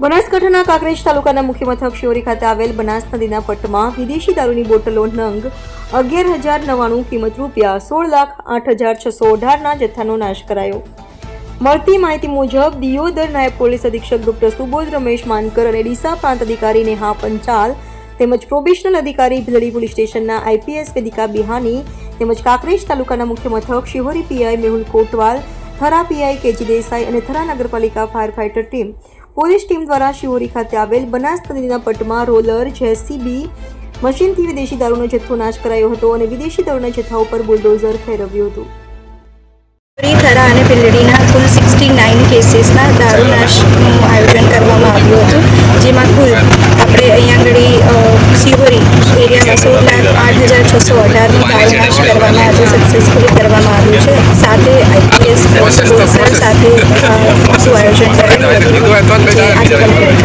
બનાસકાંઠાના કાંકરેજ તાલુકાના મુખ્ય મથક શિહોરી ખાતે આવેલ બનાસ નદીના પટ્ટમાં વિદેશી દારૂની બોટલો નંગ 11,099 કિંમત ₹16,08,618ના જથ્થાનો નાશ કરાયો। મળતી માહિતી મુજબ દિયોદર નાયબ પોલીસ અધિક્ષક ડોક્ટર સુબોધ રમેશ માનકર અને ડીસા પ્રાંત અધિકારી નેહા પંચાલ તેમજ પ્રોબેશનલ અધિકારી ભીલડી પોલીસ સ્ટેશનના આઈપીએસ વેદિકા બિહાની તેમજ કાંકરેજ તાલુકાના મુખ્ય મથક Shihori PI Mehul Kotwal, Thara PI K G Desai અને થરા નગરપાલિકા fire fighter team police team દ્વારા શિહોરી ખાતે આવેલ બનાસ નદીના પટ્ટમાં રોલર, જેસીબી મશીનથી વિદેશી દારૂનો જથ્થો નાશ કરાયો હતો અને વિદેશી દારૂના જથ્થા ઉપર બુલડોઝર ફેરવ્યું હતું। થરા અને ભીલડીના કુલ 69 કેસીસના દારૂનાશનું આયોજન કરવામાં આવ્યું હતું, જેમાં કુલ આપણે અહીંયા આગળ શિહોરી એરિયામાં 16,08,618નું દારૂનાશ કરવામાં આજે સક્સેસફુલી કરવામાં આવ્યું છે। સાથે આઈપીએસ સાથે આયોજન કરેલું હતું જે આજે કમ્પ્લીટ